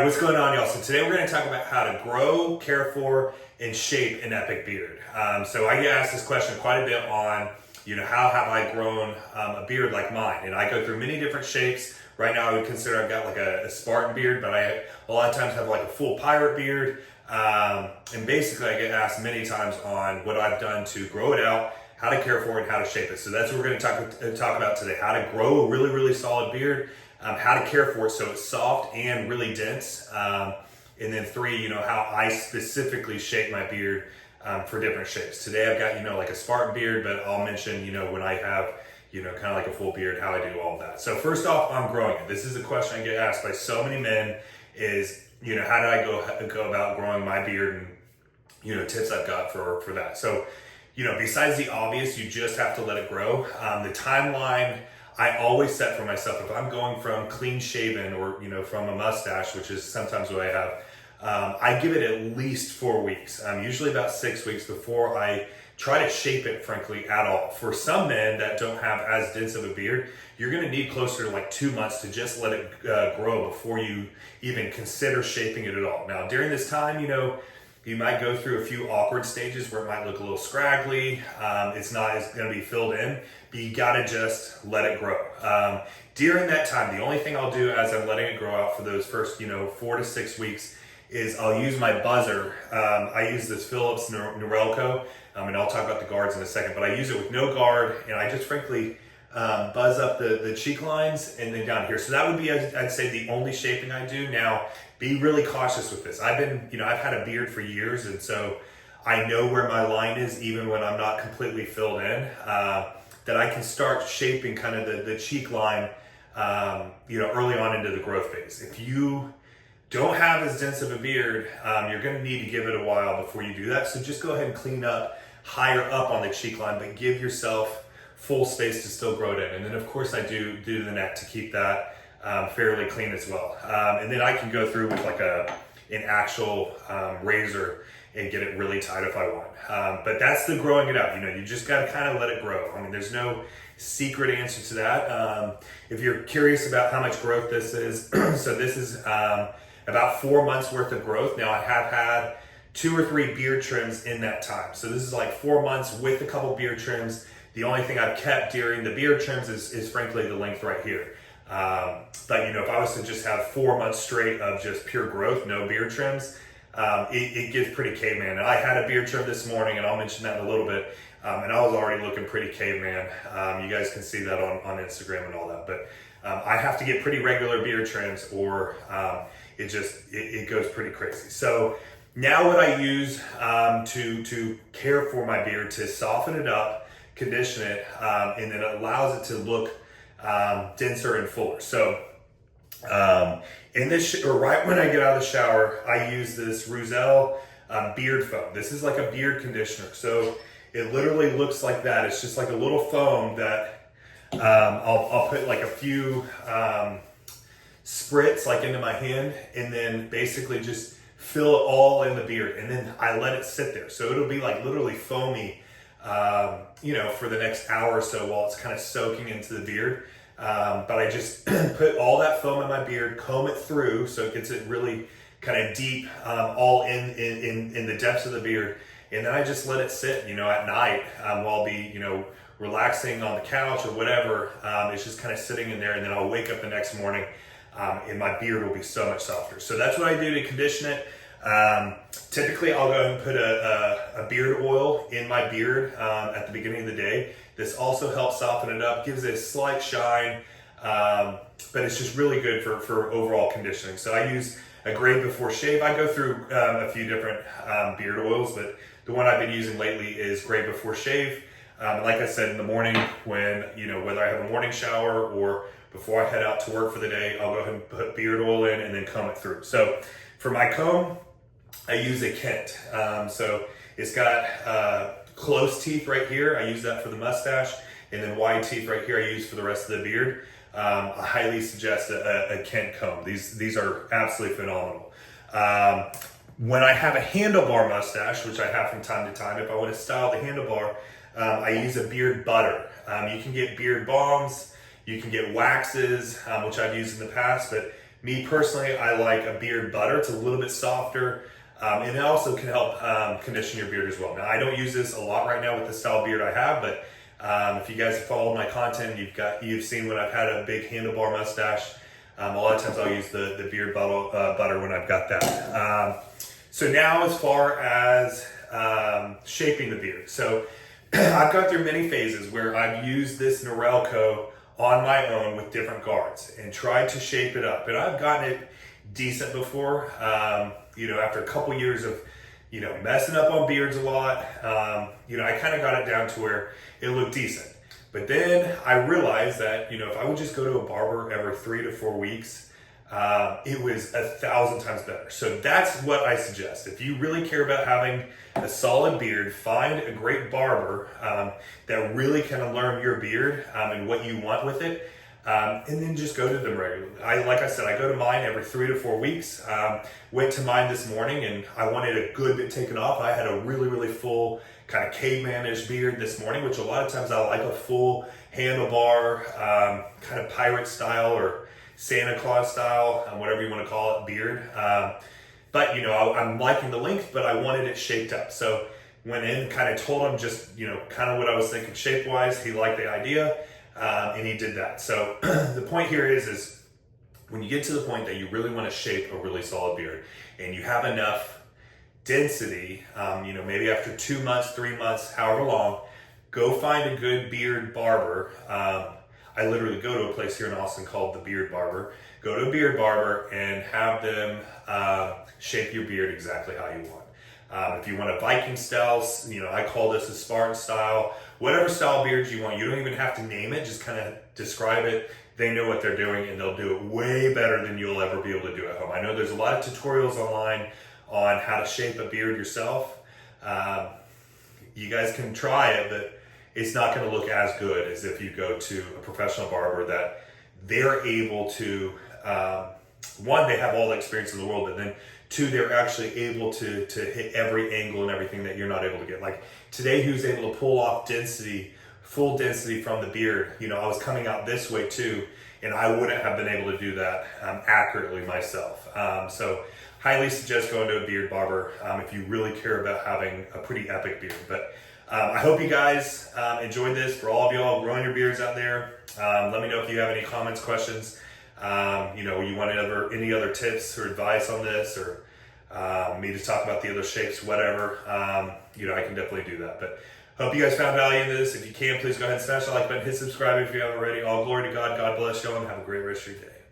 right, what's going on, y'all? So today we're going to talk about how to grow, care for, and shape an epic beard. So I get asked this question quite a bit on, how have I grown a beard like mine? And I go through many different shapes. Right now I would consider I've got like a Spartan beard, but I a lot of times have like a full pirate beard. And basically I get asked many times on what I've done to grow it out, how to care for it, and how to shape it. So that's what we're going to talk about today. How to grow a really, really solid beard, how to care for it so it's soft and really dense. And then 3, how I specifically shape my beard for different shapes. Today I've got, like a Spartan beard, but I'll mention, when I have, kind of like a full beard, how I do all of that. So first off, on growing it. This is a question I get asked by so many men is, how do I go about growing my beard, and, tips I've got for that. So, besides the obvious, you just have to let it grow. The timeline I always set for myself, if I'm going from clean shaven or, from a mustache, which is sometimes what I have, I give it at least 4 weeks, usually about 6 weeks before I try to shape it, frankly, at all. For some men that don't have as dense of a beard, you're going to need closer to like 2 months to just let it grow before you even consider shaping it at all. Now, during this time, you might go through a few awkward stages where it might look a little scraggly. It's not going to be filled in, but you got to just let it grow. During that time, the only thing I'll do as I'm letting it grow out for those first, 4 to 6 weeks is I'll use my buzzer. I use this Philips Norelco, and I'll talk about the guards in a second, but I use it with no guard, and I just frankly buzz up the cheek lines and then down here. So that would be, I'd say, the only shaping I do. Now, be really cautious with this. I've had a beard for years, and so I know where my line is even when I'm not completely filled in, that I can start shaping kind of the cheek line, early on into the growth phase. If you don't have as dense of a beard, you're going to need to give it a while before you do that. So just go ahead and clean up higher up on the cheek line, but give yourself full space to still grow it in. And then of course I do the neck to keep that fairly clean as well. And then I can go through with like an actual razor and get it really tight if I want. But that's the growing it out. You just got to kind of let it grow. I mean, there's no secret answer to that. If you're curious about how much growth this is, so this is about 4 months worth of growth. Now I have had 2 or 3 beard trims in that time. So this is like 4 months with a couple beard trims. The only thing I've kept during the beard trims is frankly the length right here. But if I was to just have 4 months straight of just pure growth, no beard trims, it gets pretty caveman. And I had a beard trim this morning, and I'll mention that in a little bit. And I was already looking pretty caveman. You guys can see that on Instagram and all that. But I have to get pretty regular beard trims, or it goes pretty crazy. So now what I use to care for my beard, to soften it up, condition it, and then it allows it to look denser and fuller. So in this, or right when I get out of the shower, I use this Ruzel beard foam. This is like a beard conditioner. So it literally looks like that. It's just like a little foam that I'll put like a few spritz like into my hand, and then basically just fill it all in the beard, and then I let it sit there. So it'll be like literally foamy, for the next hour or so while it's kind of soaking into the beard. But I just put all that foam in my beard, comb it through so it gets it really kind of deep, all in the depths of the beard. And then I just let it sit, at night, while I'll be, relaxing on the couch or whatever. It's just kind of sitting in there, and then I'll wake up the next morning, and my beard will be so much softer. So that's what I do to condition it. Typically I'll go ahead and put a beard oil in my beard at the beginning of the day. This also helps soften it up, gives it a slight shine, but it's just really good for overall conditioning. So I use a Grade Before Shave. I go through a few different beard oils, but the one I've been using lately is Grade Before Shave. Like I said, in the morning when, whether I have a morning shower or before I head out to work for the day, I'll go ahead and put beard oil in and then comb it through. So for my comb, I use a Kent. So it's got close teeth right here. I use that for the mustache, and then wide teeth right here I use for the rest of the beard. I highly suggest a Kent comb. These are absolutely phenomenal. When I have a handlebar mustache, which I have from time to time, if I want to style the handlebar, I use a beard butter. You can get beard balms, you can get waxes, which I've used in the past, but Me personally, I like a beard butter. It's a little bit softer, and it also can help condition your beard as well. Now, I don't use this a lot right now with the style beard I have, but if you guys have followed my content, you've seen when I've had a big handlebar mustache. A lot of times I'll use the beard butter when I've got that. So now, as far as shaping the beard, so I've gone through many phases where I've used this Norelco on my own with different guards and tried to shape it up, and I've gotten it decent before. After a couple years of messing up on beards a lot, I kind of got it down to where it looked decent. But then I realized that if I would just go to a barber every 3 to 4 weeks, it was 1,000 times better. So that's what I suggest. If you really care about having a solid beard, find a great barber that really can learn your beard and what you want with it, and then just go to them regularly. Like I said, I go to mine every 3 to 4 weeks. Went to mine this morning, and I wanted a good bit taken off. I had a really, really full kind of caveman-ish beard this morning, which a lot of times I like a full handlebar, kind of pirate style or Santa Claus style, whatever you want to call it, beard. But I'm liking the length, but I wanted it shaped up. So went in, kind of told him just kind of what I was thinking shape-wise. He liked the idea, and he did that. So the point here is when you get to the point that you really want to shape a really solid beard, and you have enough density, maybe after 2 months, 3 months, however long, go find a good beard barber. I literally go to a place here in Austin called the Beard Barber. Go to a beard barber and have them shape your beard exactly how you want. If you want a Viking style, I call this a Spartan style, whatever style beard you want. You don't even have to name it, just kind of describe it. They know what they're doing, and they'll do it way better than you'll ever be able to do at home. I know there's a lot of tutorials online on how to shape a beard yourself. You guys can try it, but it's not going to look as good as if you go to a professional barber that they're able to, one, they have all the experience in the world, but then two, they're actually able to hit every angle and everything that you're not able to get. Like today, he was able to pull off full density from the beard. I was coming out this way too, and I wouldn't have been able to do that accurately myself. So highly suggest going to a beard barber if you really care about having a pretty epic beard. But I hope you guys enjoyed this. For all of y'all growing your beards out there, let me know if you have any comments, questions. You want any other tips or advice on this, or me to talk about the other shapes, whatever. I can definitely do that. But hope you guys found value in this. If you can, please go ahead and smash the like button, hit subscribe if you haven't already. All glory to God. God bless y'all, and have a great rest of your day.